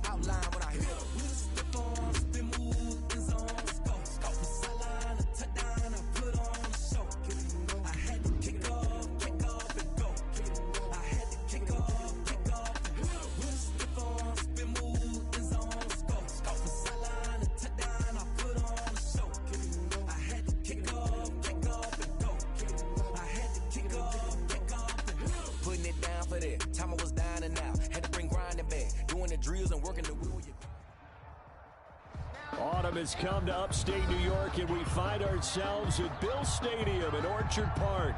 outline when I hit it. Step on, spin move, in zone, go. From sideline to touchdown, I put on a show. I had to kick off, and go. I had to kick off, and step on, spin move, in zone, go. From sideline to touchdown, I put on a show. I had to kick off, and go. I had to kick off, and putting it down for that. Time I was down and out, had to bring grinding back, doing the drills and working the wheel. Autumn has come to upstate New York, and we find ourselves at Bill Stadium in Orchard Park.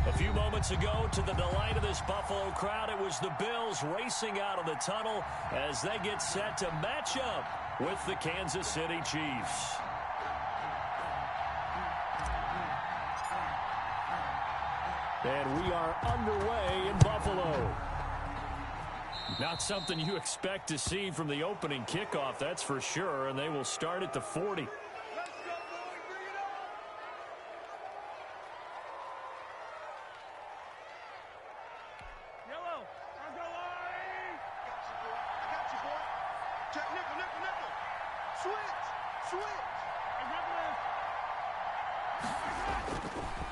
A few moments ago, to the delight of this Buffalo crowd, it was the Bills racing out of the tunnel as they get set to match up with the Kansas City Chiefs. And we are underway in Buffalo. Not something you expect to see from the opening kickoff, that's for sure, and they will start at the 40.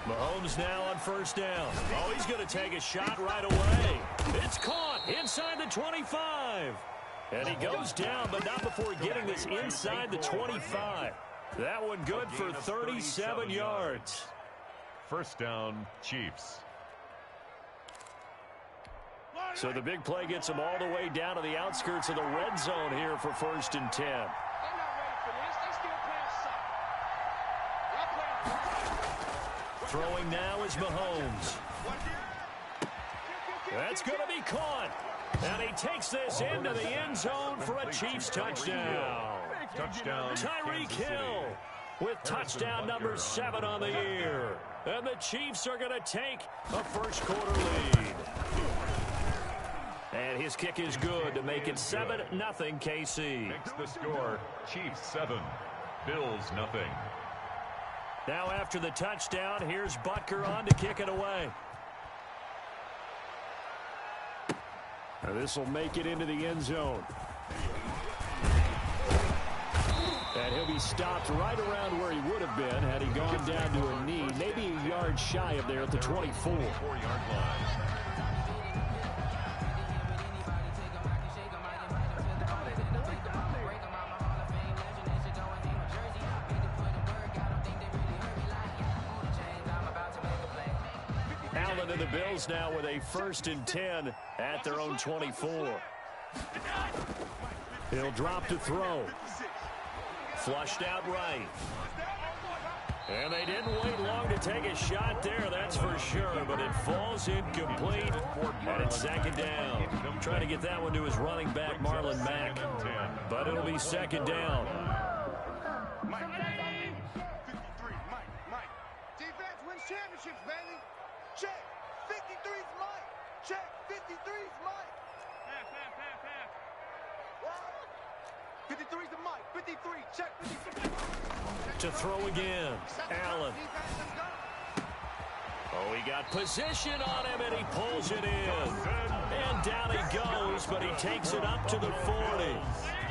Mahomes now on first down. Oh, he's going to take a shot right away. It's caught inside the 25. And he goes down, but not before getting this inside the 25. That one good for 37 yards. First down, Chiefs. So the big play gets them all the way down to the outskirts of the red zone here for 1st and 10. Throwing now is Mahomes. That's going to be caught. And he takes this into the end zone for a Chiefs touchdown. Tyreek Hill with touchdown number 7 on the year. And the Chiefs are going to take a first quarter lead. And his kick is good to make it 7-0 KC. Makes the score Chiefs 7, Bills nothing. Now after the touchdown, here's Butker on to kick it away. This will make it into the end zone. And he'll be stopped right around where he would have been had he gone down to a knee, maybe a yard shy of there at the 24. 4-yard line. Allen and the Bills now with a 1st and 10 at their own 24. He'll drop to throw. Flushed out right. And they didn't wait long to take a shot there, that's for sure, but it falls incomplete, and it's 2nd down. Trying to get that one to his running back, Marlon Mack, but it'll be 2nd down. Defense wins championships, baby. Check. 53's Mike. Check. 53's Mike. Half. 53's the Mike. 53. Check. 53. To throw again. Allen. Oh, he got position on him, and he pulls it in. And down he goes, but he takes it up to the 40.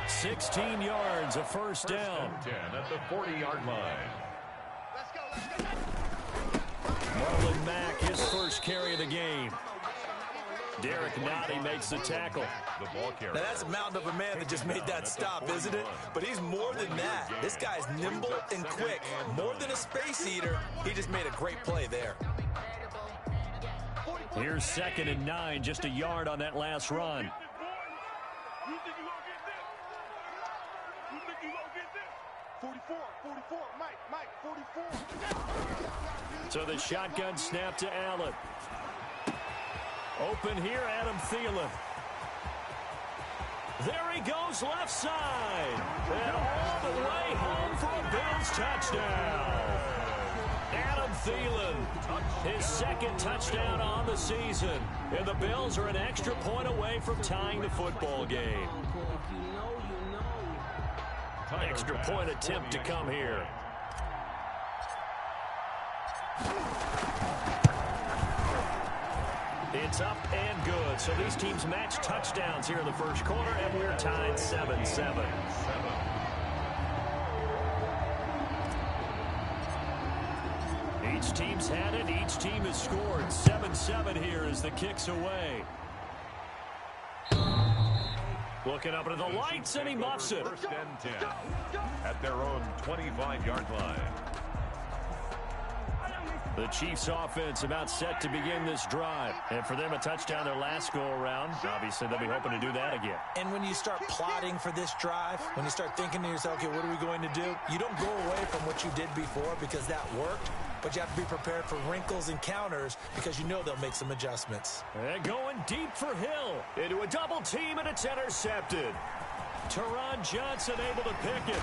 16 yards, a first down. 10 at the 40-yard line. Let's go. Marlon Mack, his first carry of the game. Derek Nottie makes the tackle. The ball carrier. Now that's a mountain of a man that just made that stop, isn't it? But he's more than that. This guy's nimble and quick. More than a space eater, he just made a great play there. Here's 2nd and 9, just a yard on that last run. So the shotgun snap to Allen. Open here, Adam Thielen. There he goes left side. And all the way home for a Bills touchdown. Adam Thielen, his 2nd touchdown on the season. And the Bills are an extra point away from tying the football game. Extra point attempt to come here. It's up and good. So these teams match touchdowns here in the first quarter, and we're tied 7-7. Each team's had it. Each team has scored. 7-7 here as the kick's away. Looking up into the lights, and he muffs it. First and 10 at their own 25-yard line. The Chiefs offense about set to begin this drive. And for them, a touchdown their last go-around. Obviously, they'll be hoping to do that again. And when you start plotting for this drive, when you start thinking to yourself, okay, what are we going to do? You don't go away from what you did before because that worked. But you have to be prepared for wrinkles and counters because you know they'll make some adjustments. And going deep for Hill. Into a double team, and it's intercepted. Teron Johnson able to pick it.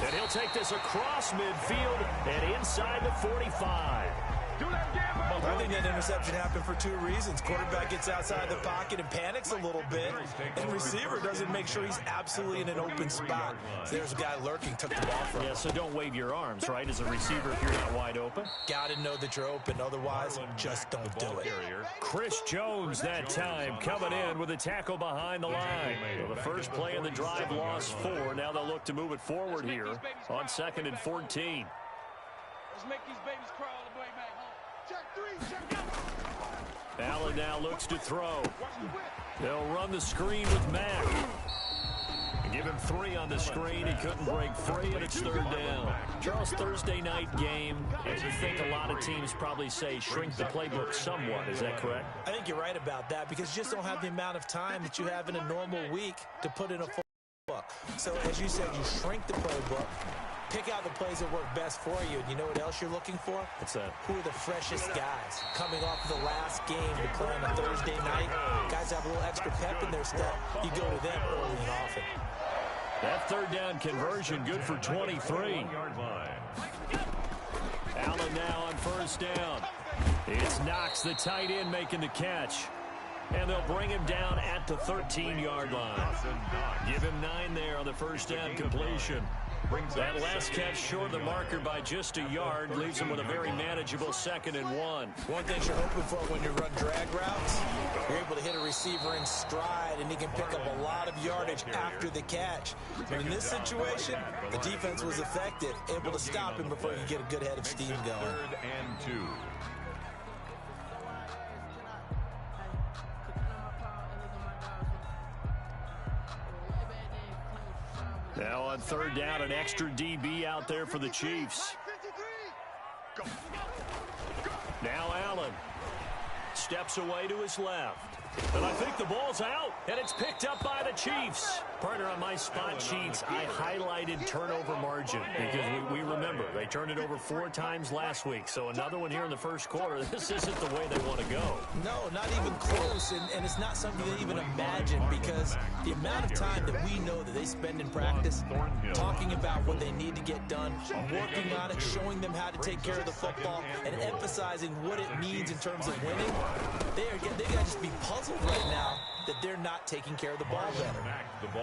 And he'll take this across midfield and inside the 45. I think that interception happened for two reasons. Quarterback gets outside the pocket and panics a little bit, and receiver doesn't make sure he's absolutely in an open spot. So there's a guy lurking, took the ball from him. Yeah, so don't wave your arms, right, as a receiver if you're not wide open. Got to know that you're open, otherwise just don't do it. Chris Jones that time coming in with a tackle behind the line. So the first play in the drive lost 4. Now they'll look to move it forward here on 2nd and 14. Let's make these babies crawl all the way back home. Check 3, check 4. Allen now looks to throw. They'll run the screen with Mack. Give him 3 on the screen. He couldn't break free, and it's 3rd down. Charles, Thursday night game. I think a lot of teams probably say shrink the playbook somewhat. Is that correct? I think you're right about that because you just don't have the amount of time that you have in a normal week to put in a full book. So, as you said, you shrink the playbook. Pick out the plays that work best for you. And you know what else you're looking for? What's that? Who are the freshest guys coming off of the last game to play on a Thursday night? Guys have a little extra pep in their step. You go to them early and often. That 3rd down conversion good for 23. Allen now on 1st down. It's Knox, the tight end, making the catch. And they'll bring him down at the 13-yard line. Give him 9 there on the 1st down completion. That last catch short of the marker by just a yard leaves him with a very manageable 2nd and 1. One thing you're hoping for when you run drag routes, you're able to hit a receiver in stride, and he can pick up a lot of yardage after the catch. But in this situation, the defense was effective, able to stop him before you get a good head of steam going. 3rd and 2. Now on 3rd down, an extra DB out there for the Chiefs. Now Allen steps away to his left. And I think the ball's out, and it's picked up by the Chiefs. Partner, on my spot sheets, I highlighted turnover margin because we remember they turned it over 4 times last week. So another one here in the first quarter. This isn't the way they want to go. No, not even close, and it's not something they even imagine because the amount of time that we know that they spend in practice talking about what they need to get done, working on it, showing them how to take care of the football, and emphasizing what it means in terms of winning, they got to just be puzzled right now that they're not taking care of the ball better.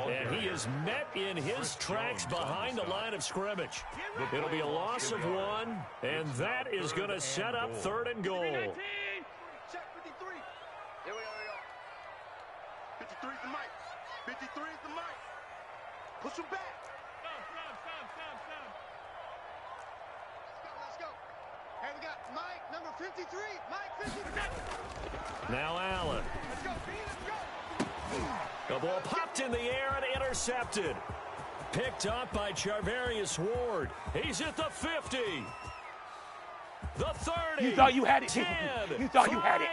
And he is met in his tracks behind the line of scrimmage. It'll be a loss of 1, and that is going to set up 3rd and goal. Check 53. Here we go. 53 is the mic. 53 is the mic. Push him back. Let's go. Hey, we got Mike, number 53. Mike 53. Now Allen. Let's go, B, let's go. The ball popped in the air and intercepted. Picked up by Charvarius Ward. He's at the 50. The 30. You thought you had it. 10. You thought you had it.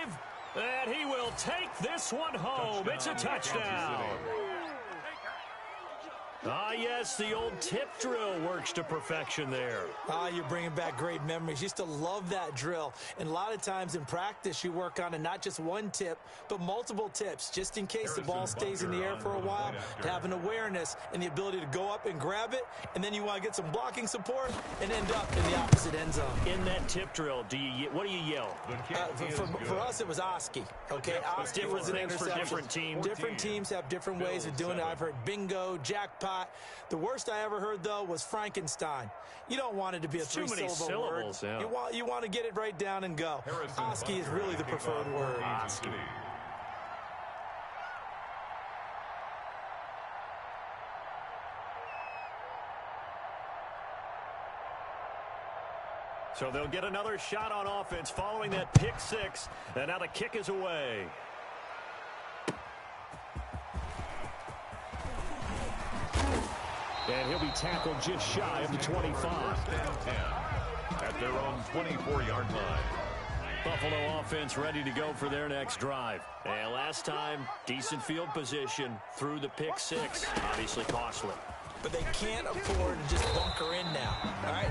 5. And he will take this one home. It's a touchdown. Ah, yes, the old tip drill works to perfection there. Ah, you're bringing back great memories. Used to love that drill. And a lot of times in practice, you work on it, not just one tip, but multiple tips, just in case the ball stays in the air for a while, to have an awareness and the ability to go up and grab it, and then you want to get some blocking support and end up in the opposite end zone. In that tip drill, what do you yell? For us, it was Oski. Okay, Oski different was an things for interception. different teams. Different teams have different ways of doing it. I've heard bingo, jackpot. hot. The worst I ever heard, though, was Frankenstein. You don't want it to be a three-syllable word. Yeah. You want to get it right down and go. Oski is really the preferred word. Oski. So they'll get another shot on offense following that pick six. And now the kick is away. And he'll be tackled just shy of the 25. At their own 24-yard line. Buffalo offense ready to go for their next drive. And last time, decent field position through the pick six. Obviously costly. But they can't afford to just bunker in now. All right,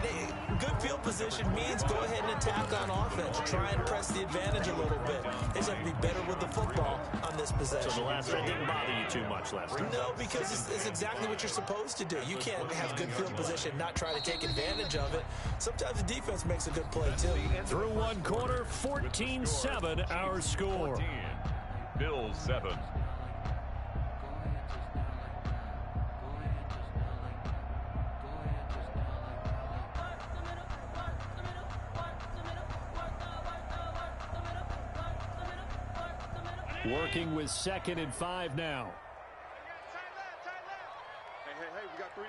good field position means go ahead and attack on offense. Try and press the advantage a little bit. They just have to be better with the football on this possession. So the last one didn't bother you too much last time? No, because it's exactly what you're supposed to do. You can't have good field position, not try to take advantage of it. Sometimes the defense makes a good play, too. Through one quarter, 14-7 our score. 14. Bills 7. Working with 2nd and 5 now. Hey, we got 3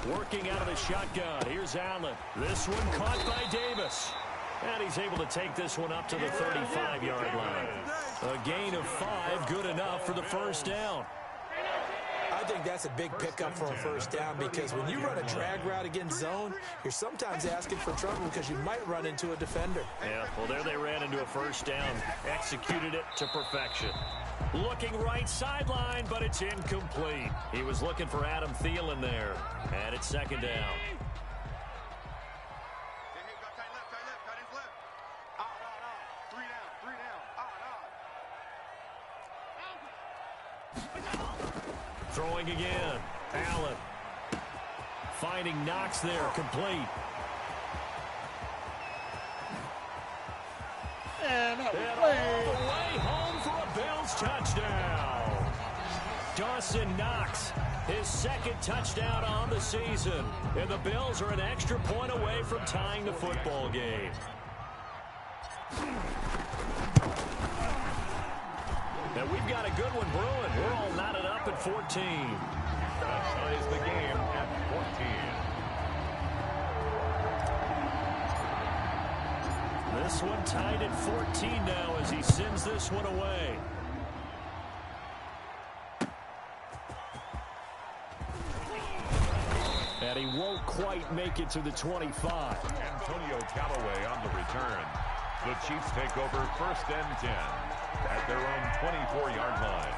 down. Working out of the shotgun. Here's Allen. This one caught by Davis. And he's able to take this one up to the 35-yard line. A gain of 5, good enough for the first down. I think that's a big pickup for a first down because when you run a drag route against zone, you're sometimes asking for trouble because you might run into a defender. Yeah, well, there they ran into a first down. Executed it to perfection. Looking right sideline, but it's incomplete. He was looking for Adam Thielen there. And it's 2nd down. Hey, got tight left, tight ends left. 3 down. Throwing again. Allen. Finding Knox there. Complete. And all the way home for a Bills touchdown. Dawson Knox, his 2nd touchdown on the season. And the Bills are an extra point away from tying the football game. And we've got a good one brewing. We're all knotted up at 14. That ties the game at 14. This one tied at 14 now as he sends this one away. And he won't quite make it to the 25. Antonio Callaway on the return. The Chiefs take over 1st and 10 at their own 24-yard line.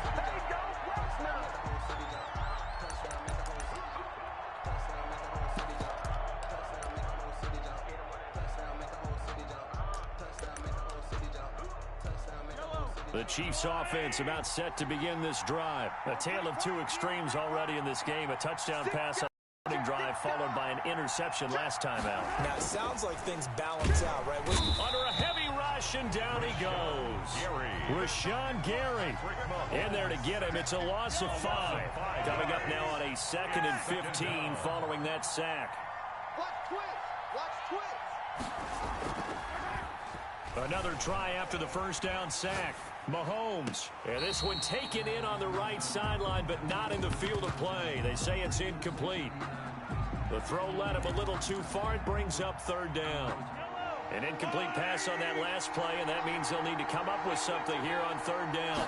The Chiefs offense about set to begin this drive. A tale of two extremes already in this game. A touchdown pass on the drive followed by an interception last time out. Now, it sounds like things balance out, right? Under a heavy rush, and down he goes. Rashawn Gary in there to get him. It's a loss of 5. Coming up now on a 2nd and 15 following that sack. Watch twitch. Another try after the first down sack. Mahomes. And this one taken in on the right sideline, but not in the field of play. They say it's incomplete. The throw led him a little too far. It brings up 3rd down. An incomplete pass on that last play, and that means they'll need to come up with something here on 3rd down.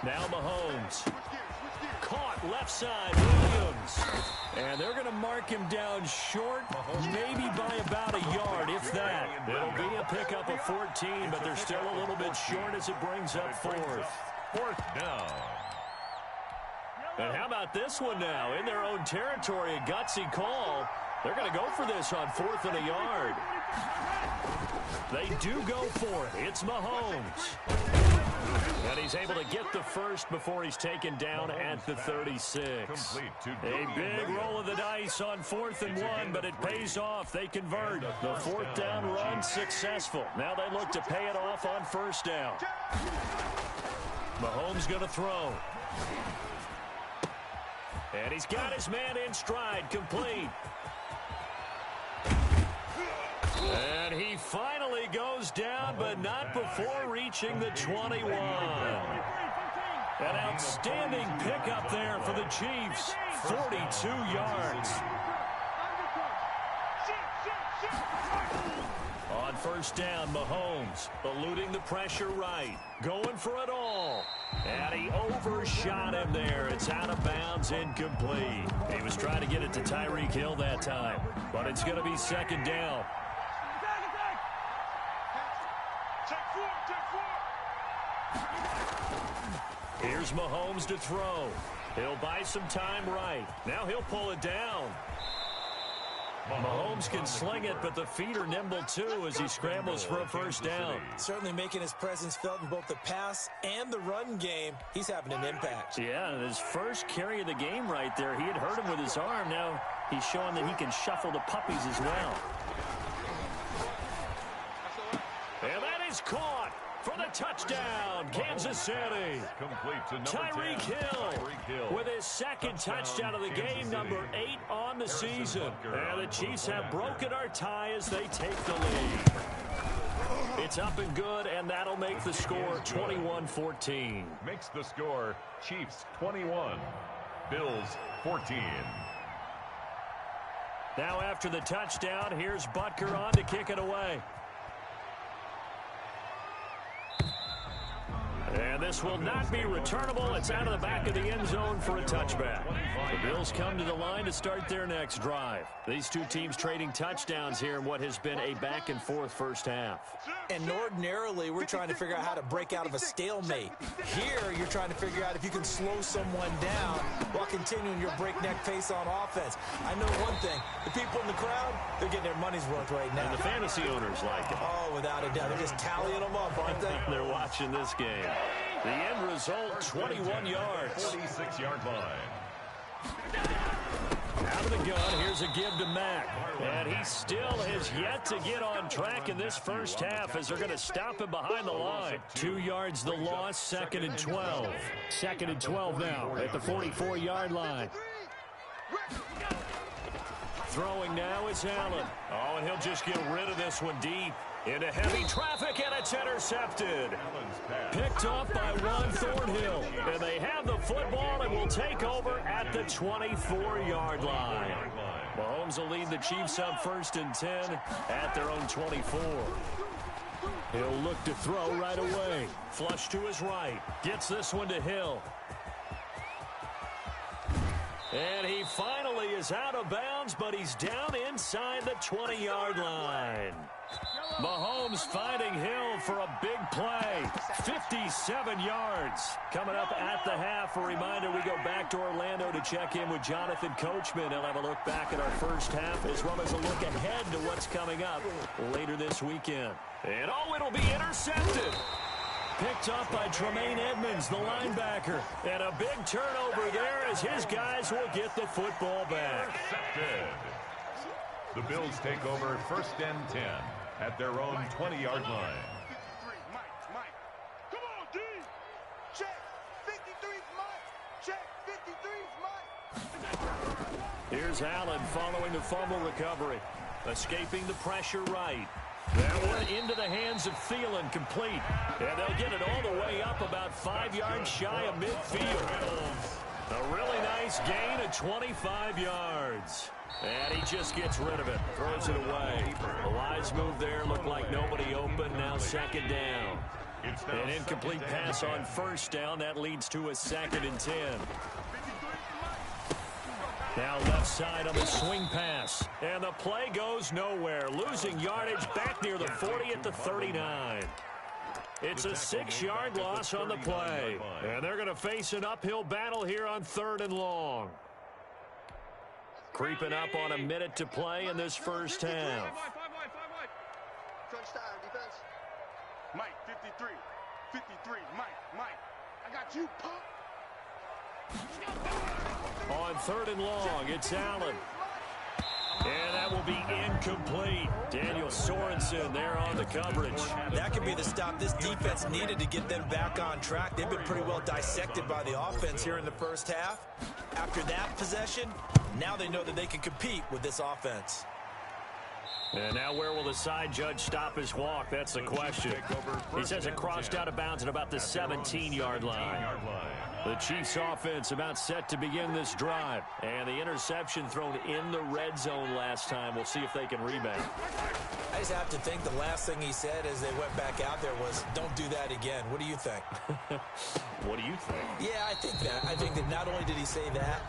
Now Mahomes. Caught left side, Williams. And they're going to mark him down short, maybe by about a yard, if that. It'll be a pickup of 14, but they're still a little bit short as it brings up 4th. 4th down. And how about this one now? In their own territory, a gutsy call. They're going to go for this on 4th and a yard. They do go for it. It's Mahomes. And he's able to get the first before he's taken down at the 36. A big roll of the dice on 4th and 1, but it pays off. They convert. The 4th down run successful. Now they look to pay it off on 1st down. Mahomes going to throw. And he's got his man in stride, complete. And he finally goes down, but not before reaching the 21. An outstanding pickup there for the Chiefs. 42 yards. On first down, Mahomes eluding the pressure right. Going for it all. And he overshot him there. It's out of bounds, incomplete. He was trying to get it to Tyreek Hill that time. But it's going to be second down. Here's Mahomes to throw. He'll buy some time right. Now he'll pull it down. Mahomes can sling it, but the feet are nimble too as he scrambles for a first down. Certainly making his presence felt in both the pass and the run game. He's having an impact. Yeah, and his first carry of the game right there, he had hurt him with his arm. Now he's showing that he can shuffle the puppies as well. And that is caught for the touchdown, Kansas City. Tyreek Hill with his second touchdown of the game, number 8 on the season. And the Chiefs have broken our tie as they take the lead. It's up and good, and that'll make the score 21-14. Makes the score Chiefs 21, Bills 14. Now after the touchdown, here's Butker on to kick it away. And this will not be returnable. It's out of the back of the end zone for a touchback. The Bills come to the line to start their next drive. These two teams trading touchdowns here in what has been a back-and-forth first half. And ordinarily, we're trying to figure out how to break out of a stalemate. Here, you're trying to figure out if you can slow someone down while continuing your breakneck pace on offense. I know one thing. The people in the crowd, they're getting their money's worth right now. And the fantasy owners like it. Oh, without a doubt. They're just tallying them up, aren't they? They're watching this game. The end result, 21 yards. 46-yard line. Out of the gun, here's a give to Mack. And he still has yet to get on track in this first half as they're going to stop him behind the line. 2 yards the loss, 2nd and 12. 2nd and 12 now at the 44-yard line. Throwing now is Allen. Oh, and he'll just get rid of this one deep. Into heavy traffic, and it's intercepted. Picked off by Juan Thornhill. And they have the football and will take over at the 24-yard line. Mahomes will lead the Chiefs up 1st and 10 at their own 24. He'll look to throw right away. Flush to his right. Gets this one to Hill. And he finally is out of bounds, but he's down inside the 20-yard line. Mahomes finding Hill for a big play. 57 yards. Coming up at the half, a reminder we go back to Orlando to check in with Jonathan Coachman. He'll have a look back at our first half as well as a look ahead to what's coming up later this weekend. And oh, it'll be intercepted. Picked up by Tremaine Edmonds, the linebacker. And a big turnover there as his guys will get the football back. Intercepted. The Bills take over 1st and 10 at their own 20-yard line. 53, Mike. Come on, D. Check. 53's Mike. Check. 53's Mike. Here's Allen following the fumble recovery. Escaping the pressure right. That one into the hands of Thielen, complete. And they'll get it all the way up about 5 yards shy of midfield. A really nice gain of 25 yards. And he just gets rid of it, throws it away. A wise move there, looked like nobody open, now 2nd down. An incomplete pass on 1st down, that leads to a 2nd and 10. Now left side on the swing pass. And the play goes nowhere, losing yardage back near the 40 at the 39. It's a 6-yard loss on the play. And they're going to face an uphill battle here on 3rd and long. Creeping up on a minute to play in this first half. Crunch time, defense. Mike, 53. 53, Mike. I got you, punk. On 3rd and long, it's Allen. And that will be incomplete. Daniel Sorensen there on the coverage. That could be the stop this defense needed to get them back on track. They've been pretty well dissected by the offense here in the first half. After that possession, now they know that they can compete with this offense. And now where will the side judge stop his walk? That's the question. He says it crossed out of bounds at about the 17-yard line. The Chiefs offense about set to begin this drive. And the interception thrown in the red zone last time. We'll see if they can rebound. I just have to think the last thing he said as they went back out there was, don't do that again. What do you think? What do you think? Yeah, I think that. I think that not only did he say that,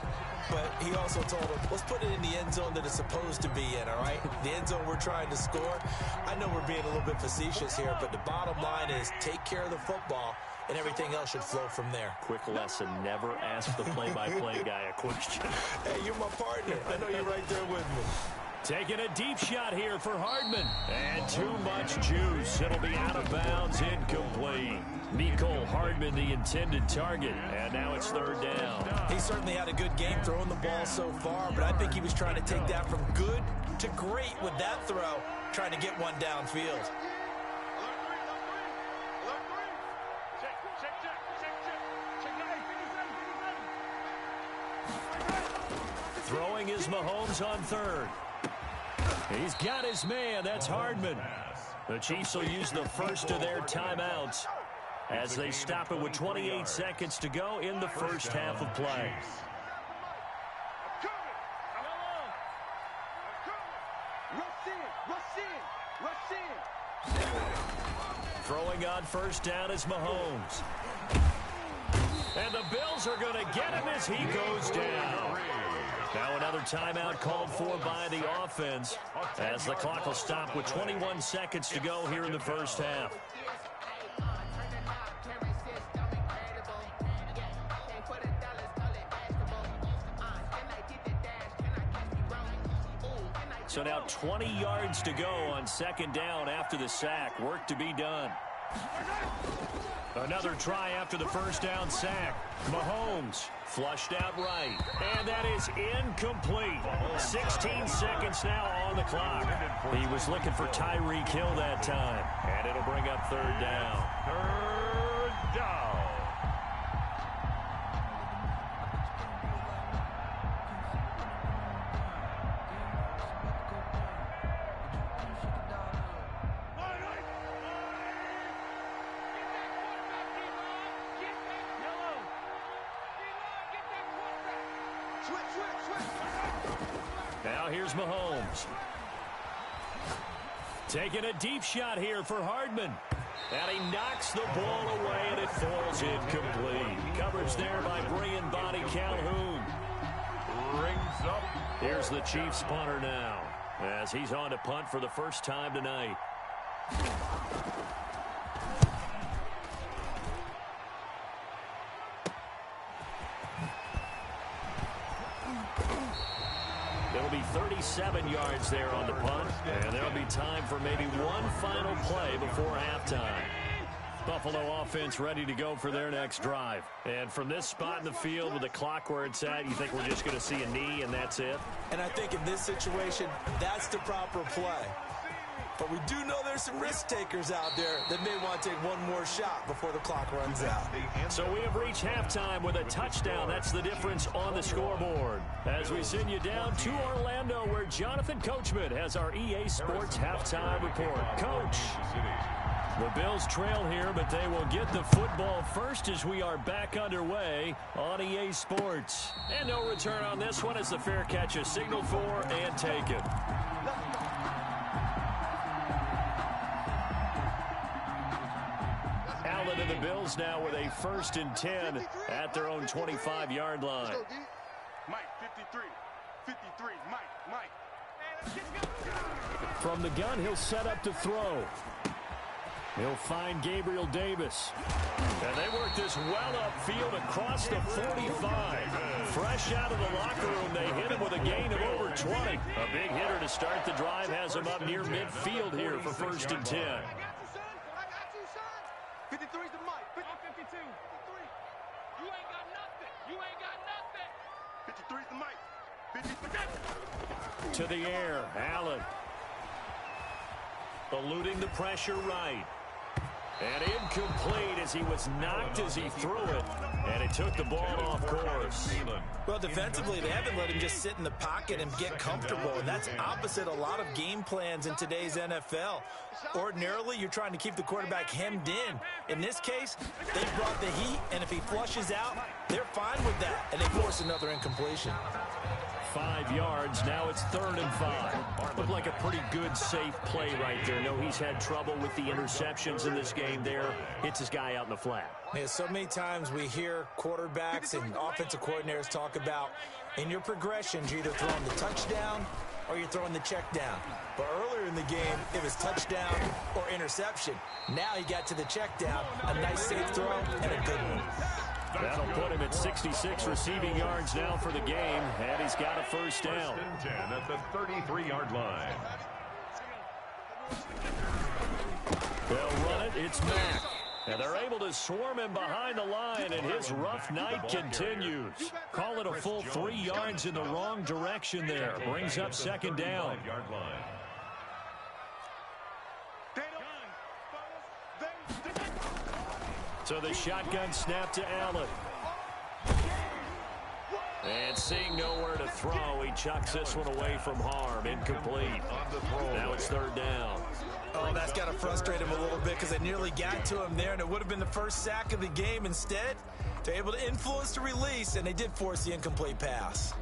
but he also told him, let's put it in the end zone that it's supposed to be in, all right? The end zone we're trying to score. I know we're being a little bit facetious here, but the bottom line is take care of the football, and everything else should flow from there. Quick lesson, never ask the play-by-play guy a question. Hey, you're my partner. I know you're right there with me. Taking a deep shot here for Hardman. And too much juice. It'll be out of bounds, incomplete. Mecole Hardman, the intended target. And now it's third down. He certainly had a good game throwing the ball so far, but I think he was trying to take that from good to great with that throw, trying to get one downfield. Throwing is Mahomes on third. He's got his man. That's Hardman. The Chiefs will use the first of their timeouts as they stop it with 28 seconds to go in the first half of play. Throwing on first down is Mahomes. And the Bills are going to get him as he goes down. Now another timeout called for by the offense as the clock will stop with 21 seconds to go here in the first half. So now 20 yards to go on second down after the sack. Work to be done. Another try after the first down sack. Mahomes flushed out right. And that is incomplete. 16 seconds now on the clock. He was looking for Tyreek Hill that time. And it'll bring up third down. Third down. Now here's Mahomes. Taking a deep shot here for Hardman. And he knocks the ball away, and it falls incomplete. Coverage there by bringing Bonnie Calhoun. Rings up. Here's the Chiefs punter now as he's on to punt for the first time tonight. It'll be 37 yards there on the punt, and there'll be time for maybe one final play before halftime. Buffalo offense ready to go for their next drive. And from this spot in the field with the clock where it's at, you think we're just going to see a knee and that's it? And I think in this situation, that's the proper play. But we do know there's some risk takers out there that may want to take one more shot before the clock runs out. So we have reached halftime with a touchdown. That's the difference on the scoreboard. As we send you down to Orlando, where Jonathan Coachman has our EA Sports halftime report. Coach, the Bills trail here, but they will get the football first as we are back underway on EA Sports. And no return on this one as the fair catch is signaled for and taken. Allen and the Bills now with a 1st and 10 at their own 25-yard line. Mike, 53. 53. Mike. From the gun, he'll set up to throw. He'll find Gabriel Davis. And they work this well upfield across the 45. Fresh out of the locker room, they hit him with a gain of over 20. A big hitter to start the drive has him up near midfield here for 1st and 10. 53 is the mic. 52. 53. You ain't got nothing. You ain't got nothing. 53 is the mic. To the air, Allen. Eluding the pressure right. And incomplete as he was knocked as he threw it. And it took the ball off course. Well, defensively, they haven't let him just sit in the pocket and get comfortable. And that's opposite a lot of game plans in today's NFL. Ordinarily, you're trying to keep the quarterback hemmed in. In this case, they brought the heat, and if he flushes out, they're fine with that. And they force another incompletion. 5 yards. Now it's 3rd and 5. Looked like a pretty good, safe play right there. No, he's had trouble with the interceptions in this game there. Hits his guy out in the flat. Yeah, so many times we hear quarterbacks and offensive coordinators talk about in your progressions, you're either throwing the touchdown or you're throwing the check down. But earlier in the game, it was touchdown or interception. Now he got to the check down, a nice safe throw and a good one. That'll put him at 66 receiving yards now for the game, and he's got a first down. 1st and 10 at the 33-yard line. They'll run it. It's Mack. And they're able to swarm him behind the line, and his rough night continues. Call it a full 3 yards in the wrong direction there. Brings up 2nd down. So the shotgun snap to Allen. And seeing nowhere to throw, he chucks this one away from harm. Incomplete. Now it's 3rd down. Oh, that's got to frustrate him a little bit because they nearly got to him there, and it would have been the first sack of the game. Instead, they're able to influence the release, and they did force the incomplete pass.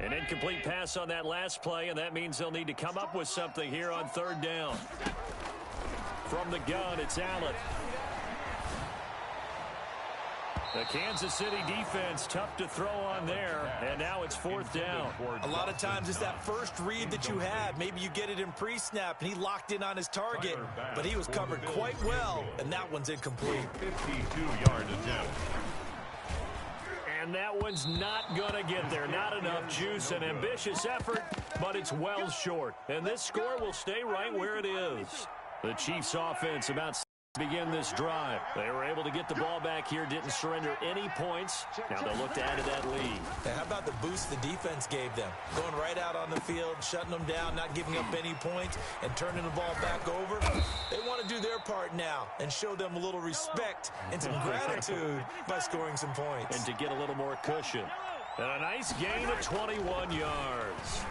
An incomplete pass on that last play, and that means they'll need to come up with something here on 3rd down. From the gun, it's Allen. The Kansas City defense, tough to throw on there, and now it's 4th down. A lot of times it's that first read that you have. Maybe you get it in pre-snap, and he locked in on his target, but he was covered quite well, and that one's incomplete. 52-yard attempt. And that one's not going to get there. Not enough juice. An ambitious effort, but it's well short. And this score will stay right where it is. The Chiefs offense about to begin this drive. They were able to get the ball back here, didn't surrender any points. Now they'll look to add to that lead. Now, how about the boost the defense gave them? Going right out on the field, shutting them down, not giving up any points, and turning the ball back over. They want to do their part now and show them a little respect and some gratitude by scoring some points. And to get a little more cushion. And a nice gain of 21 yards.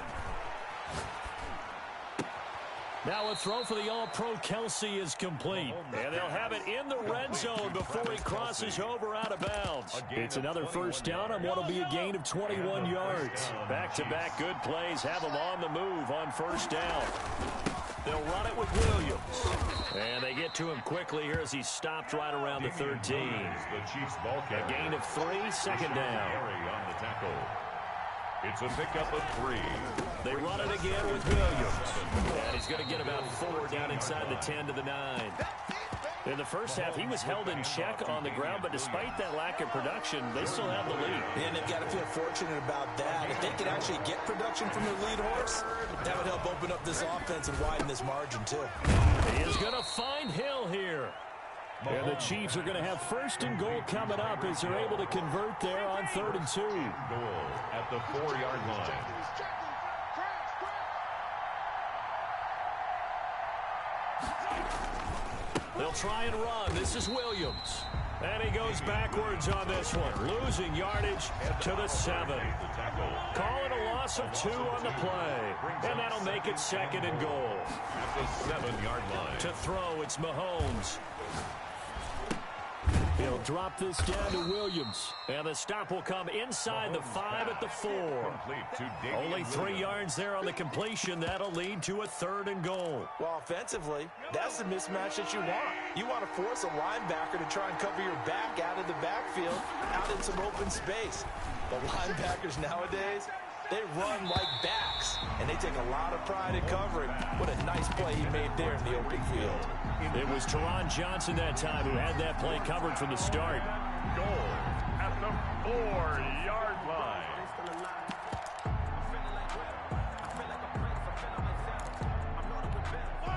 Now a throw for the All-Pro Kelce is complete. And they'll have it in the red zone before he crosses over out of bounds. It's another first down on what will be a gain of 21 yards. Back-to-back good plays have them on the move on 1st down. They'll run it with Williams. And they get to him quickly here as he's stopped right around the 13. A gain of 3, 2nd down. On the tackle. It's a pickup of 3. They run it again with Williams. And he's going to get about 4 down inside the 10 to the 9. In the first half, he was held in check on the ground, but despite that lack of production, they still have the lead. And they've got to feel fortunate about that. If they could actually get production from their lead horse, that would help open up this offense and widen this margin, too. He is going to find Hill here. And the Chiefs are going to have 1st and goal coming up as they're able to convert there on 3rd and 2. Goal at the 4-yard line. They'll try and run. This is Williams. And he goes backwards on this one, losing yardage to the 7. Call it a loss of 2 on the play. And that'll make it 2nd and goal. At the 7-yard line. To throw, it's Mahomes. He'll drop this down to Williams. And the stop will come inside the 5 at the 4. Only 3 yards there on the completion. That'll lead to a 3rd and goal. Well, offensively, that's the mismatch that you want. You want to force a linebacker to try and cover your back out of the backfield, out in some open space. The linebackers nowadays, they run like backs, and they take a lot of pride in covering. What a nice play he made there in the open field. It was Teron Johnson that time who had that play covered from the start. Goal at the 4-yard line.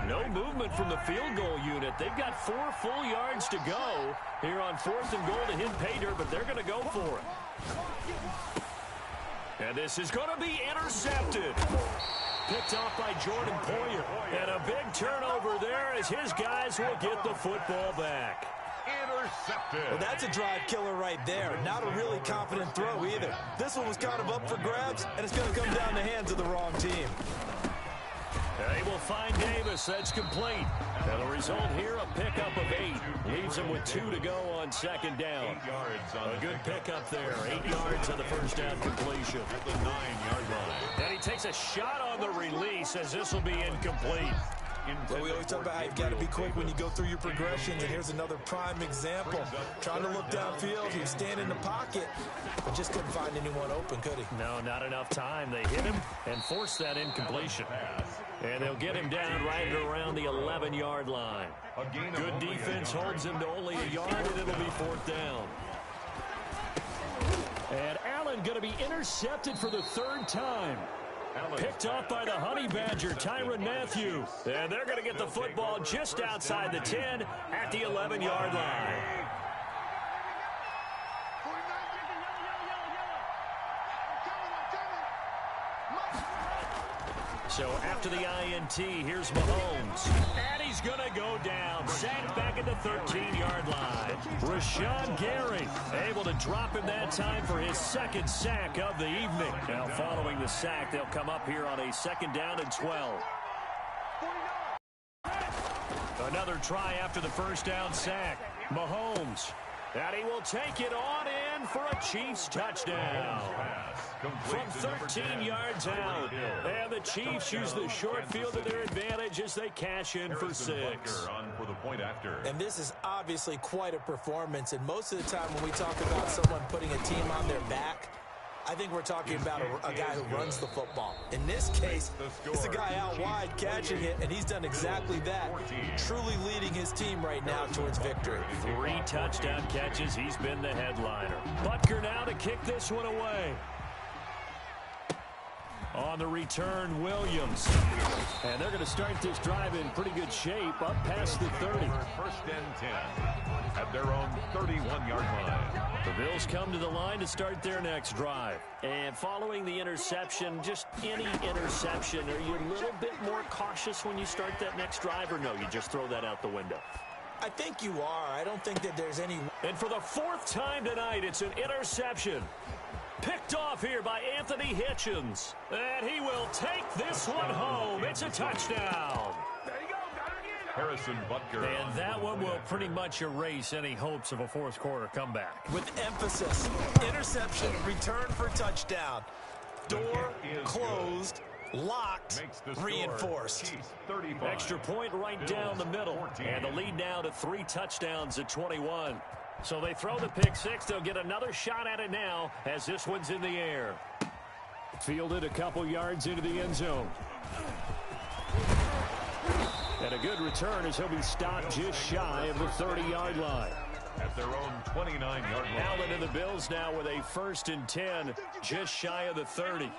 No movement from the field goal unit. They've got 4 full yards to go here on 4th and goal to hit pay dirt, but they're going to go for it. And this is going to be intercepted. Picked off by Jordan Poyer. And a big turnover there as his guys will get the football back. Intercepted. Well, that's a drive killer right there. Not a really confident throw either. This one was kind of up for grabs, and it's going to come down the hands of the wrong team. They will find Davis. That's complete. And the result here, a pickup of 8. Leaves them with 2 to go on 2nd down. A good pickup there. 8 yards on the first down completion. At the 9-yard line. And he takes a shot on the release as this will be incomplete. Well, we always talk about how you've got to be quick when you go through your progressions, and here's another prime example. Trying to look downfield, he was standing in the pocket, but just couldn't find anyone open, could he? No, not enough time. They hit him and forced that incompletion. And they'll get him down right around the 11-yard line. Good defense holds him to only a yard, and it'll be 4th down. And Allen going to be intercepted for the 3rd time. Picked off by the Honey Badger, Tyrann Mathieu. And they're going to get the football just outside the 10 at the 11-yard line. So after the INT, here's Mahomes. And he's going to go down. Sacked back at the 13-yard line. Rashawn Gary able to drop him that time for his 2nd sack of the evening. Now following the sack, they'll come up here on a 2nd down and 12. Another try after the 1st down sack. Mahomes. And he will take it on in for a Chiefs touchdown. From 13 yards out. And the Chiefs use the short field to their advantage as they cash in for 6. And this is obviously quite a performance. And most of the time when we talk about someone putting a team on their back, I think we're talking about a guy who runs the football. In this case, it's a guy out wide catching it, and he's done exactly that, truly leading his team right now towards victory. 3 touchdown catches. He's been the headliner. Butker now to kick this one away. On the return, Williams. And they're going to start this drive in pretty good shape, up past the 30. 1st and 10 at their own 31-yard line. The Bills come to the line to start their next drive. And following the interception, just any interception, are you a little bit more cautious when you start that next drive, or no, you just throw that out the window? I think you are. I don't think that there's any... And for the 4th time tonight, it's an interception. Picked off here by Anthony Hitchens. And he will take this one home. It's a touchdown. Harrison Butker. And that one will pretty much erase any hopes of a 4th quarter comeback. With emphasis, interception, return for touchdown. Door closed, locked, reinforced. Extra point right down the middle. And the lead now to 3 touchdowns at 21. So they throw the pick 6. They'll get another shot at it now as this one's in the air. Fielded a couple yards into the end zone. And a good return as he'll be stopped just shy of the 30-yard line. At their own 29-yard line. Allen and the Bills now with a 1st and 10, just shy of the 30.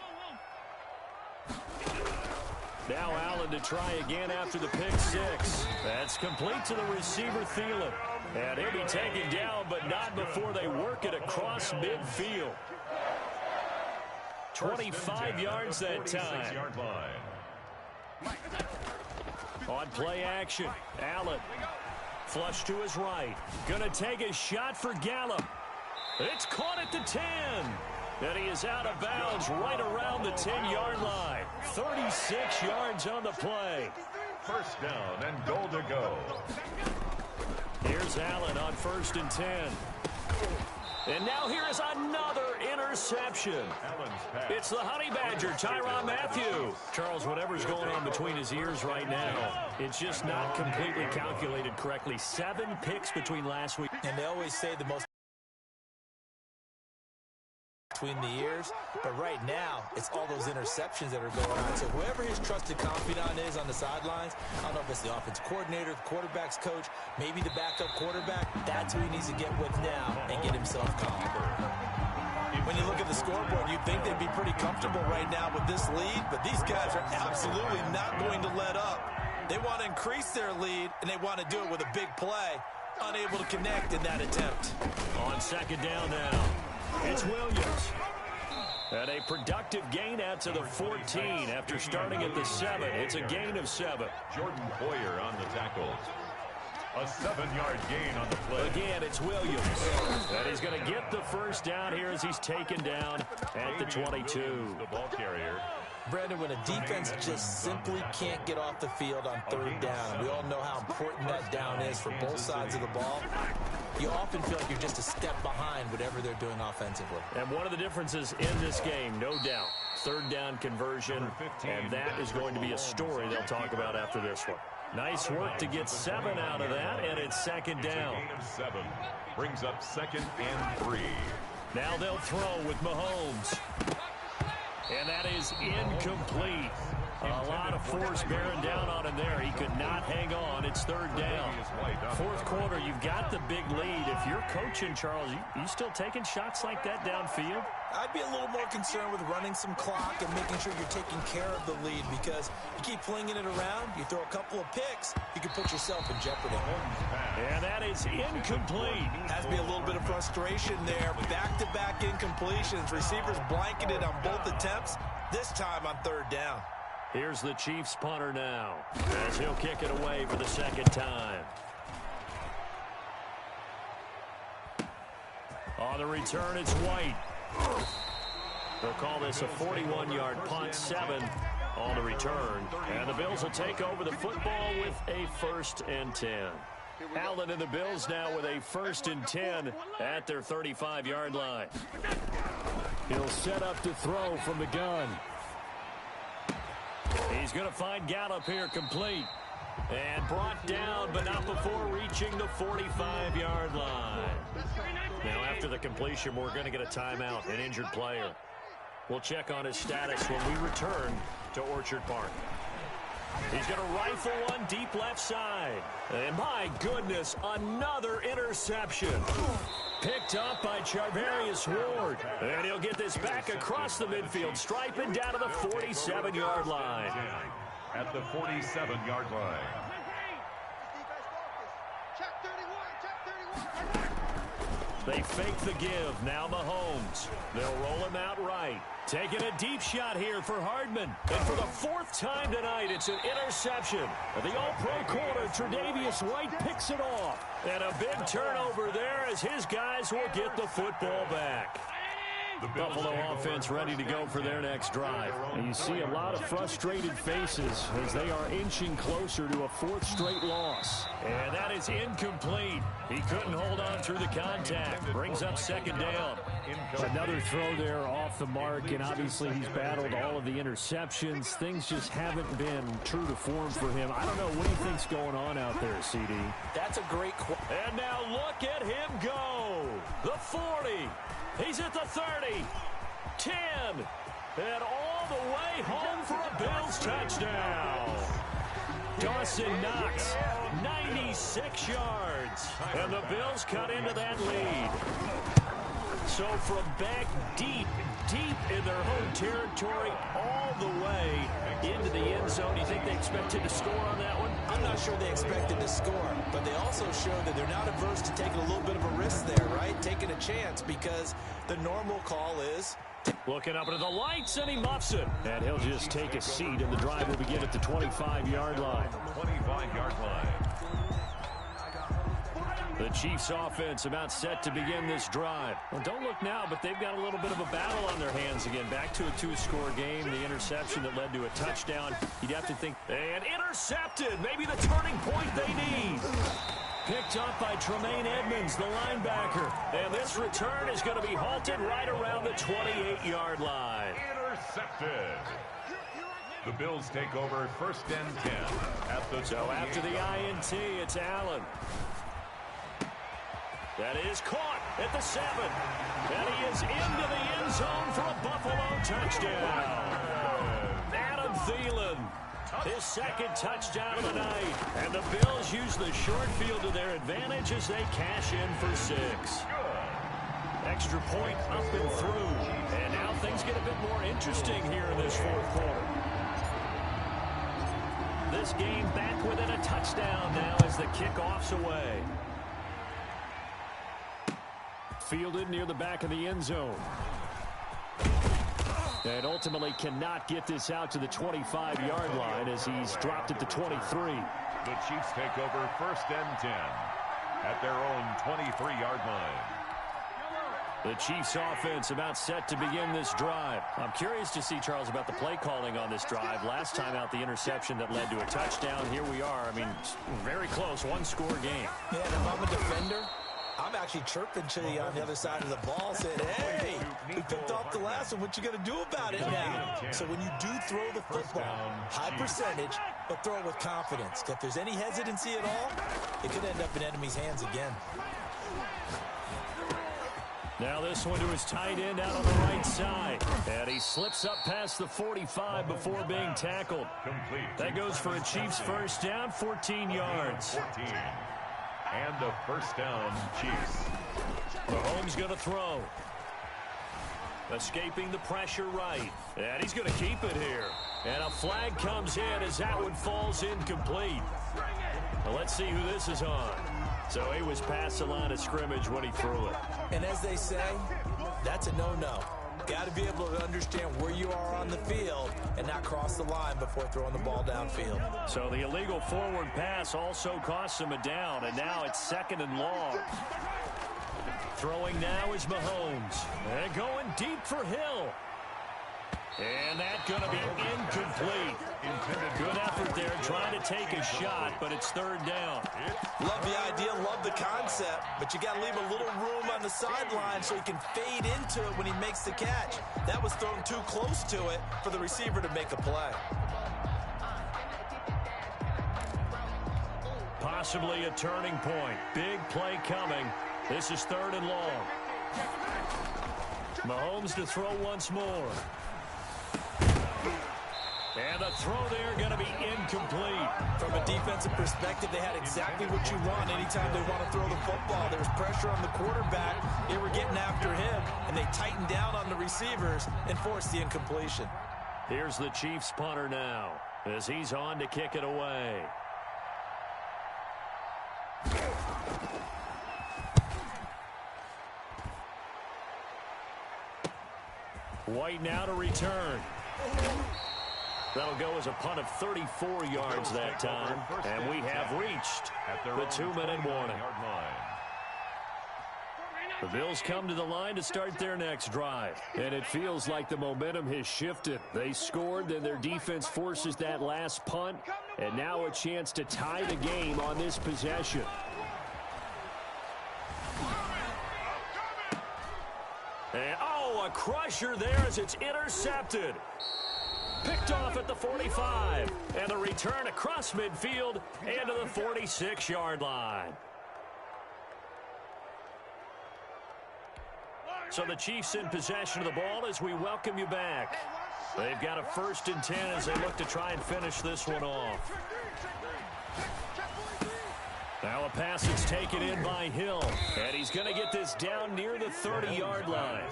Now Allen to try again after the pick 6. That's complete to the receiver, Thielen. And he'll be taken down, but not before they work it across midfield. 25 yards that time. On play action, Allen. Flush to his right. Gonna take a shot for Gallup. It's caught at the 10. And he is out of bounds right around the 10-yard line. 36 yards on the play. 1st down and goal to go. Here's Allen on 1st and 10. And now here is another interception. It's the Honey Badger, Tyrann Mathieu. Charles, whatever's going on between his ears right now, it's just not completely calculated correctly. 7 picks between last week. And they always say the most between the ears, but right now it's all those interceptions that are going on. So whoever his trusted confidant is on the sidelines, I don't know if it's the offensive coordinator, the quarterback's coach, maybe the backup quarterback, that's who he needs to get with now and get himself calm. When you look at the scoreboard, you'd think they'd be pretty comfortable right now with this lead, but these guys are absolutely not going to let up. They want to increase their lead, and they want to do it with a big play. Unable to connect in that attempt. On second down now, it's Williams. And a productive gain out to the 14 after starting at the 7. It's a gain of 7. Jordan Poyer on the tackles. A 7-yard gain on the play. Again, it's Williams. And he's going to get the first down here as he's taken down at the 22. The ball carrier. Brandon, when a defense just simply can't get off the field on third down, we all know how important that down is for both sides of the ball, you often feel like you're just a step behind whatever they're doing offensively. And one of the differences in this game, no doubt, third down conversion, and that is going to be a story they'll talk about after this one. Nice work to get 7 out of that, and it's second down. Gain of 7 brings up 2nd and 3. Now they'll throw with Mahomes. And that is incomplete. A lot of force bearing down on him there. He could not hang on. It's third down. Fourth quarter, you've got the big lead. If you're coaching, Charles, you still taking shots like that downfield? I'd be a little more concerned with running some clock and making sure you're taking care of the lead, because you keep flinging it around, you throw a couple of picks, you can put yourself in jeopardy. And that is incomplete. Has to be a little bit of frustration there. Back-to-back incompletions. Receivers blanketed on both attempts, this time on third down. Here's the Chiefs punter now, as he'll kick it away for the second time. On the return, it's White. They'll call this a 41-yard punt, 7 on the return. And the Bills will take over the football with a 1st and 10. Allen and the Bills now with a 1st and 10 at their 35-yard line. He'll set up to throw from the gun. He's going to find Gallup here, complete. And brought down, but not before reaching the 45-yard line. Now, after the completion, we're going to get a timeout, an injured player. We'll check on his status when we return to Orchard Park. He's going to rifle one deep left side. And my goodness, another interception. Picked up by Charvarius Ward. And he'll get this back across the midfield, striping down to the 47-yard line. At the 47-yard line. They fake the give. Now Mahomes. They'll roll him out right. Taking a deep shot here for Hardman. And for the 4th time tonight, it's an interception. The all-pro corner, Tre'Davious White, picks it off. And a big turnover there as his guys will get the football back. The Buffalo offense ready to go for their next drive. And you see a lot of frustrated faces as they are inching closer to a 4th straight loss. And that is incomplete. He couldn't hold on through the contact. Brings up second down. Another throw there off the mark, and obviously he's battled all of the interceptions. Things just haven't been true to form for him. I don't know what he thinks going on out there, CD. That's a great question. And now look at him go. The 40. He's at the 30, 10, and all the way home for a Bills touchdown. Dawson Knox, 96 yards, and the Bills cut into that lead. So from back deep in their home territory, all the way into the end zone, do you think they expected to score on that one? I'm not sure they expected to score, but they also show that they're not averse to taking a little bit of a risk there, right? Taking a chance, because the normal call is... Looking up into the lights, and he muffs it. And he'll just take a seat, and the drive will begin at the 25-yard line. 25-yard line. The Chiefs offense about set to begin this drive. Well, don't look now, but they've got a little bit of a battle on their hands again. Back to a 2-score game. The interception that led to a touchdown. You'd have to think, and intercepted. Maybe the turning point they need. Picked up by Tremaine Edmonds, the linebacker. And this return is going to be halted right around the 28-yard line. Intercepted. The Bills take over 1st and 10 at the So after the INT, it's Allen. That is caught at the 7. And he is into the end zone for a Buffalo touchdown. Adam Thielen, his 2nd touchdown of the night. And the Bills use the short field to their advantage as they cash in for 6. Extra point up and through. And now things get a bit more interesting here in this 4th quarter. this game back within a touchdown now as the kickoff's away. Fielded near the back of the end zone. And ultimately cannot get this out to the 25-yard line as he's dropped at the 23. The Chiefs take over 1st and 10 at their own 23-yard line. The Chiefs offense about set to begin this drive. I'm curious to see, Charles, about the play calling on this drive. Last time out, the interception that led to a touchdown. Here we are. I mean, very close, one-score game. Yeah, and if I'm a defender, I'm actually chirping to you on the other side of the ball, saying, hey, we picked off the last one. What you going to do about it now? So when you do throw the football, high percentage, but throw it with confidence. If there's any hesitancy at all, it could end up in enemy's hands again. Now this one to his tight end out on the right side. And he slips up past the 45 before being tackled. That goes for a Chiefs first down, 14 yards. 14. And a first down, Chiefs. Mahomes going to throw. Escaping the pressure right. And he's going to keep it here. And a flag comes in as that one falls incomplete. Well, let's see who this is on. So he was past the line of scrimmage when he threw it. And as they say, that's a no-no. Got to be able to understand where you are on the field and not cross the line before throwing the ball downfield. So the illegal forward pass also costs him a down, and now it's 2nd and long. Throwing now is Mahomes. And going deep for Hill. And that's going to be incomplete. Good effort there trying to take a shot, but it's 3rd down. Love the idea, love the concept, but you got to leave a little room on the sideline so he can fade into it when he makes the catch. That was thrown too close to it for the receiver to make a play. Possibly a turning point. Big play coming. This is 3rd and long. Mahomes to throw once more. And the throw there going to be incomplete. From a defensive perspective, they had exactly what you want anytime they want to throw the football. There was pressure on the quarterback. They were getting after him, and they tightened down on the receivers and forced the incompletion. Here's the Chiefs punter now as he's on to kick it away. White now to return. That'll go as a punt of 34 yards that time. And we have reached the 2-minute warning. The Bills come to the line to start their next drive. And it feels like the momentum has shifted. They scored, then their defense forces that last punt. And now a chance to tie the game on this possession. And, a crusher there as it's intercepted. Picked off at the 45. And the return across midfield and to the 46-yard line. So the Chiefs in possession of the ball as we welcome you back. They've got a 1st and 10 as they look to try and finish this one off. Now a pass that's taken in by Hill. And he's going to get this down near the 30-yard line.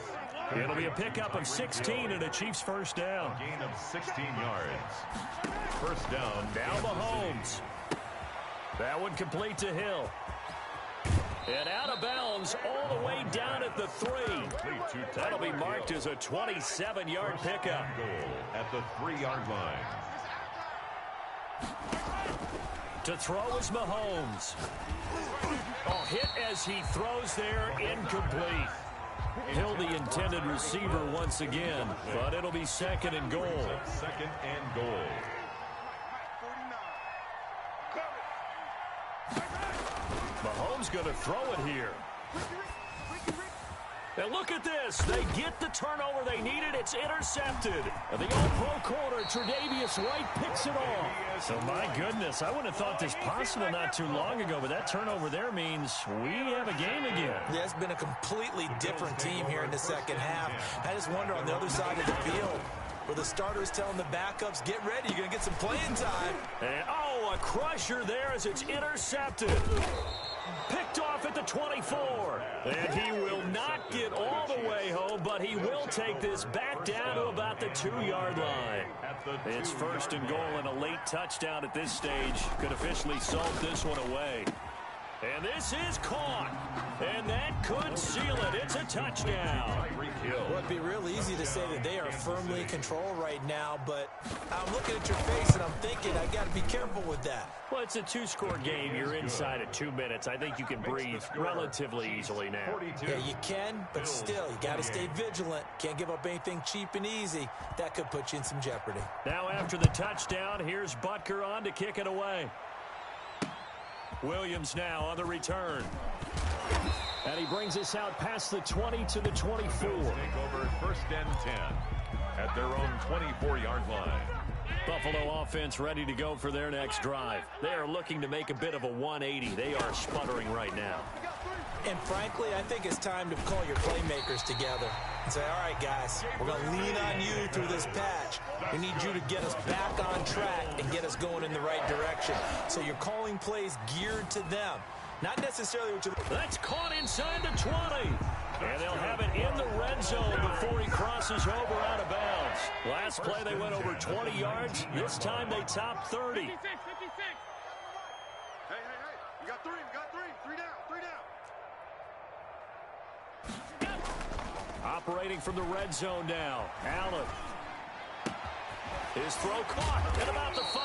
It'll be a pickup of 16 and a Chiefs first down. Gain of 16 yards. First down. Now Mahomes. That one complete to Hill. And out of bounds all the way down at the 3. That'll be marked as a 27-yard pickup. Goal at the 3-yard line. To throw is Mahomes. Hit as he throws there, incomplete. Hill the intended receiver once again, but it'll be 2nd and goal. 2nd and goal. Mahomes going to throw it here. And look at this. They get the turnover they needed. It's intercepted. And the all-pro corner, Tre'Davious White, picks it off. So, my goodness, I wouldn't have thought this possible not too long ago, but that turnover there means we have a game again. Yeah, it's been a completely different team here in the second half. I just wonder on the other side of the field, where the starters telling the backups, get ready, you're going to get some playing time. And, a crusher there as it's intercepted. Picked off at the 24. And he will not get all the way home, but he will take this back down to about the 2-yard line. It's first and goal, and a late touchdown at this stage could officially salt this one away. And this is caught. And that could seal it. It's a touchdown. Well, it'd be real easy to say that they are firmly in control right now, but I'm looking at your face and I'm thinking I got to be careful with that. Well, it's a 2-score game. You're inside at 2 minutes. I think you can breathe relatively easily now. Yeah, you can, but still, you got to stay vigilant. Can't give up anything cheap and easy. That could put you in some jeopardy. Now after the touchdown, here's Butker on to kick it away. Williams now on the return. And he brings us out past the 20 to the 24. Take over first and 10 at their own 24-yard line. Buffalo offense ready to go for their next drive. They are looking to make a bit of a 180. They are sputtering right now. And frankly, I think it's time to call your playmakers together and say, all right, guys, we're going to lean on you through this patch. We need you to get us back on track and get us going in the right direction. So you're calling plays geared to them. Not necessarily what you... That's caught inside the 20. And they'll have it in the red zone before he crosses over out of bounds. Last play, they went over 20 yards. This time, they topped 30. 56. Hey. We got three. Three down. Operating from the red zone now. Allen. His throw caught at about the 5.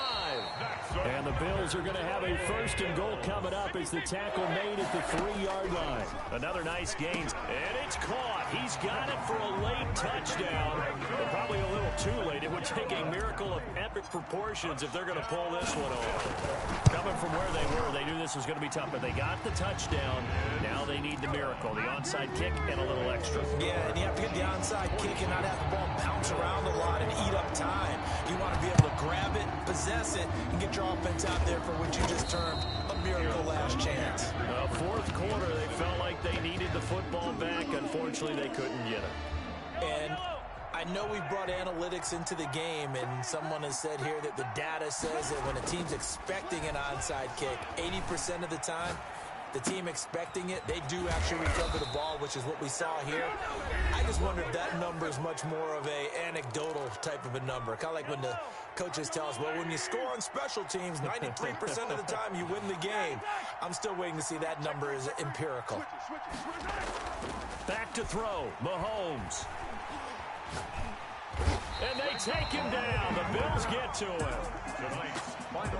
And the Bills are going to have a first and goal coming up as the tackle made at the 3-yard line. Another nice gain. And it's caught. He's got it for a late touchdown. But probably a little too late. It would take a miracle of epic proportions if they're going to pull this one off. Coming from where they were, they knew this was going to be tough. But they got the touchdown. Now they need the miracle. The onside kick and a little extra. Yeah, and you have to get the onside kick and not have the ball bounce around a lot and eat up time. You want to be able to grab it, possess it, and get your offense out there for what you just termed a miracle last chance. Fourth quarter, they felt like they needed the football back. Unfortunately, they couldn't get it. And I know we brought analytics into the game, and someone has said here that the data says that when a team's expecting an onside kick, 80% of the time, the team expecting it, they do actually recover the ball, which is what we saw here. I just wonder if that number is much more of a anecdotal type of a number. Kind of like when the coaches tell us, well, when you score on special teams, 93% of the time you win the game. I'm still waiting to see that number is empirical. Back to throw, Mahomes. And they take him down. The Bills get to him.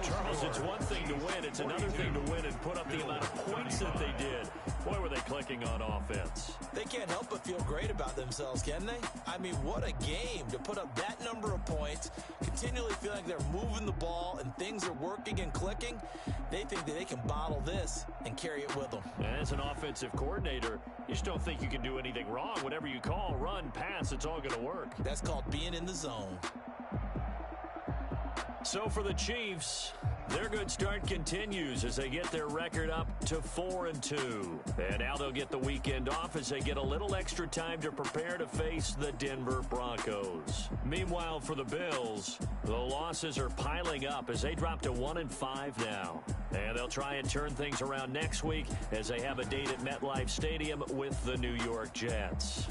Charles, it's one thing to win. It's another thing to win and put up the amount of points that they did. Boy, were they clicking on offense. They can't help but feel great about themselves, can they? I mean, what a game to put up that number of points, continually feeling like they're moving the ball and things are working and clicking. They think that they can bottle this and carry it with them. As an offensive coordinator, you just don't think you can do anything wrong. Whatever you call, run, pass, it's all going to work. That's called being in the zone. So for the Chiefs, their good start continues as they get their record up to 4-2. And now they'll get the weekend off as they get a little extra time to prepare to face the Denver Broncos. Meanwhile, for the Bills, the losses are piling up as they drop to 1-5 now. And they'll try and turn things around next week as they have a date at MetLife Stadium with the New York Jets.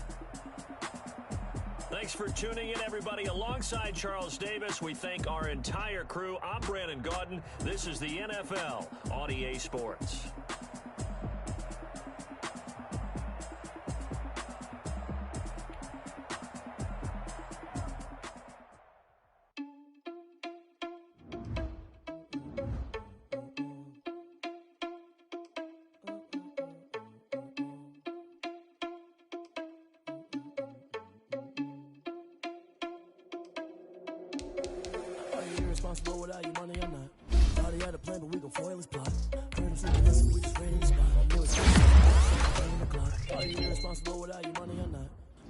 Thanks for tuning in, everybody. Alongside Charles Davis, we thank our entire crew. I'm Brandon Gaudin. This is the NFL on EA Sports. Responsible without your money or not. Already had a plan, but we gon' foil his plot. Heard him sleeping, listen, we just ran in the spot. Knew it's Are you irresponsible without your money or not?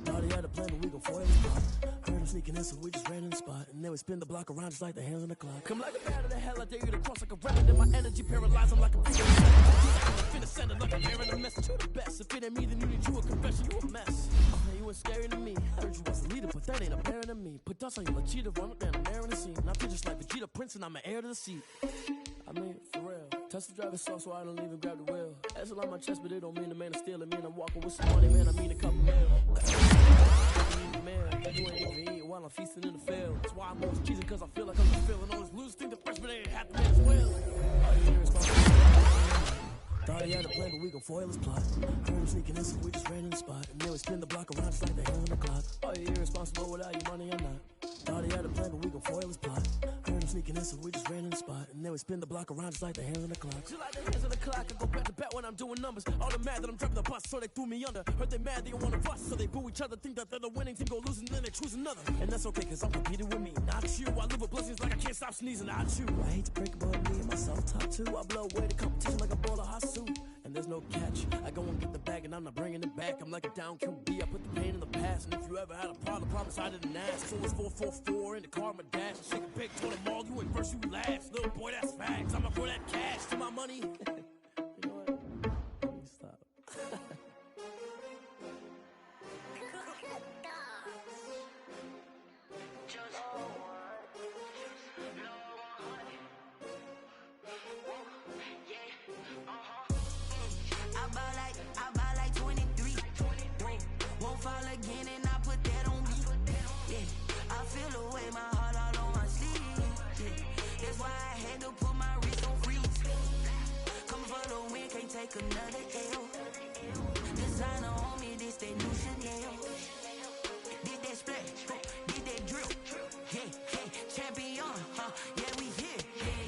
Already had a plan, but we gon' foil his plot. Heard him sneaking in, so we just ran in the spot. And then we spin the block around just like the hands on the clock. Come like a bat of the hell, I dare you to cross like a rabbit. And my energy paralyzed, I'm like a beat. Finna send it like a air in a message. You the best. If it ain't me, then you need you a confession. You a mess. You was scary to me. I heard you was a leader, but that ain't apparent to me. Put dust on you like cheetah, run up down the air in the scene. And I feel just like Vegeta Prince, and I'm an heir to the seat. I mean, for real. Tesla driver soft, so I don't even grab the wheel. That's on my chest, but it don't mean the man is stealing. Mean I'm walking with some money, man. I mean a couple mil. Man, you ain't even eating while I'm feasting in the field. That's why I'm always cheesing, cause I feel like I'm just feeling all this loose. Think the freshman ain't half the man as well. Are you irresponsible? Thought he had a plan, but we gon' foil his plot. Heard him sneaking in, so we just ran in the spot. And then we spin the block around just like the hand on the clock. Are you irresponsible without your money or not? Thought he had a plan, but we gon' foil his plot. Heard him sneaking in, so we just ran in the spot. And then we spin the block around just like the hands on the clock. Just like the hands on the clock, I go back to back when I'm doing numbers. All the mad that I'm dropping the bus, so they threw me under. Heard they mad, they don't wanna bust, so they boo each other. Think that they're the winning team, go losing, then they choose another. And that's okay, cause I'm competing with me, not you. I live with blessings like I can't stop sneezing, not you. I hate to break it, but me and myself top two. I blow away the competition like a ball of hot soup. And there's no catch. I go and get the bag and I'm not bringing it back. I'm like a down QB. I put the pain in the past. And if you ever had a problem, promise I didn't ask. So it's 444 in the car, my dash. Shake a big, told them all, you ain't first, you last. Little boy, that's facts. I'ma throw that cash to my money. You know what? Let me stop. I buy like 23. Won't fall again and I put that on me. Yeah, I feel the way my heart all on my sleeve. Yeah, that's why I had to put my wrist on freeze. Coming for the win, can't take another L. Designer on me, this that new Chanel. Did that splash, did that drill. Yeah, champion, yeah, we here.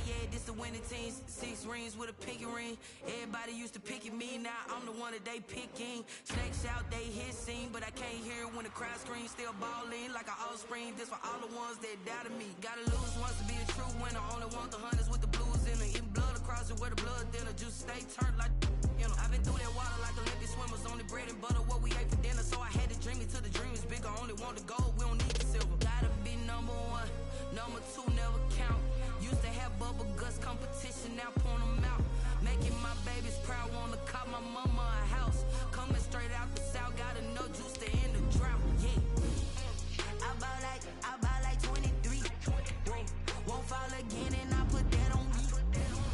Yeah, this the winning team. 6 rings with a pinky ring. Everybody used to pick at me, now I'm the one that they picking. Snakes out, they hit scene, but I can't hear it when the crowd screams. Still balling like an offspring. This for all the ones that doubted me. Gotta lose once to be a true winner. Only want the hunters with the blues in it. Eating blood across it where the blood dinner. Juice stay turned like, you know. I've been through that water like Olympic swimmers. Only bread and butter, what we ate for dinner. So I had to dream it till the dream is bigger. Only want the gold, we don't need the silver. Gotta be number 1, number 2 never count. Used to have bubble guts competition, now point them out. Making my babies proud, wanna cop my mama a house. Coming straight out the south, gotta know juice to end the drought. Yeah, I buy like 23. Won't fall again and I put that on me.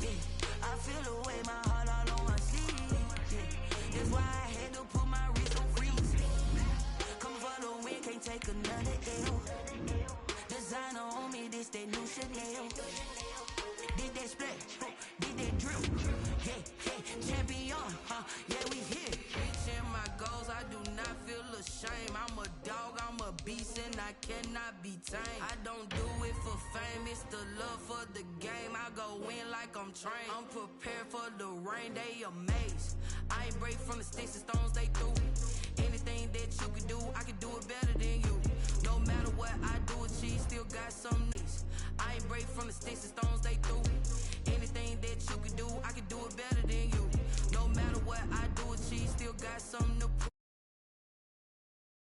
Yeah, I feel the way my heart all on my sleeve. Yeah, that's why I had to put my wrist on freeze. Coming for the win, can't take another L. Designer on me, this that new Chanel. Did that splash, did that drill. Yeah, champion, yeah, we here. Reaching my goals, I do not feel ashamed. I'm a dog, I'm a beast, and I cannot be tamed. I don't do it for fame, it's the love for the game. I go in like I'm trained. I'm prepared for the rain, they amazed. I ain't break from the sticks and stones they threw. Anything that you could do, I could do it better than you. No matter what I do, achieve, still got some needs. I ain't break from the sticks and stones.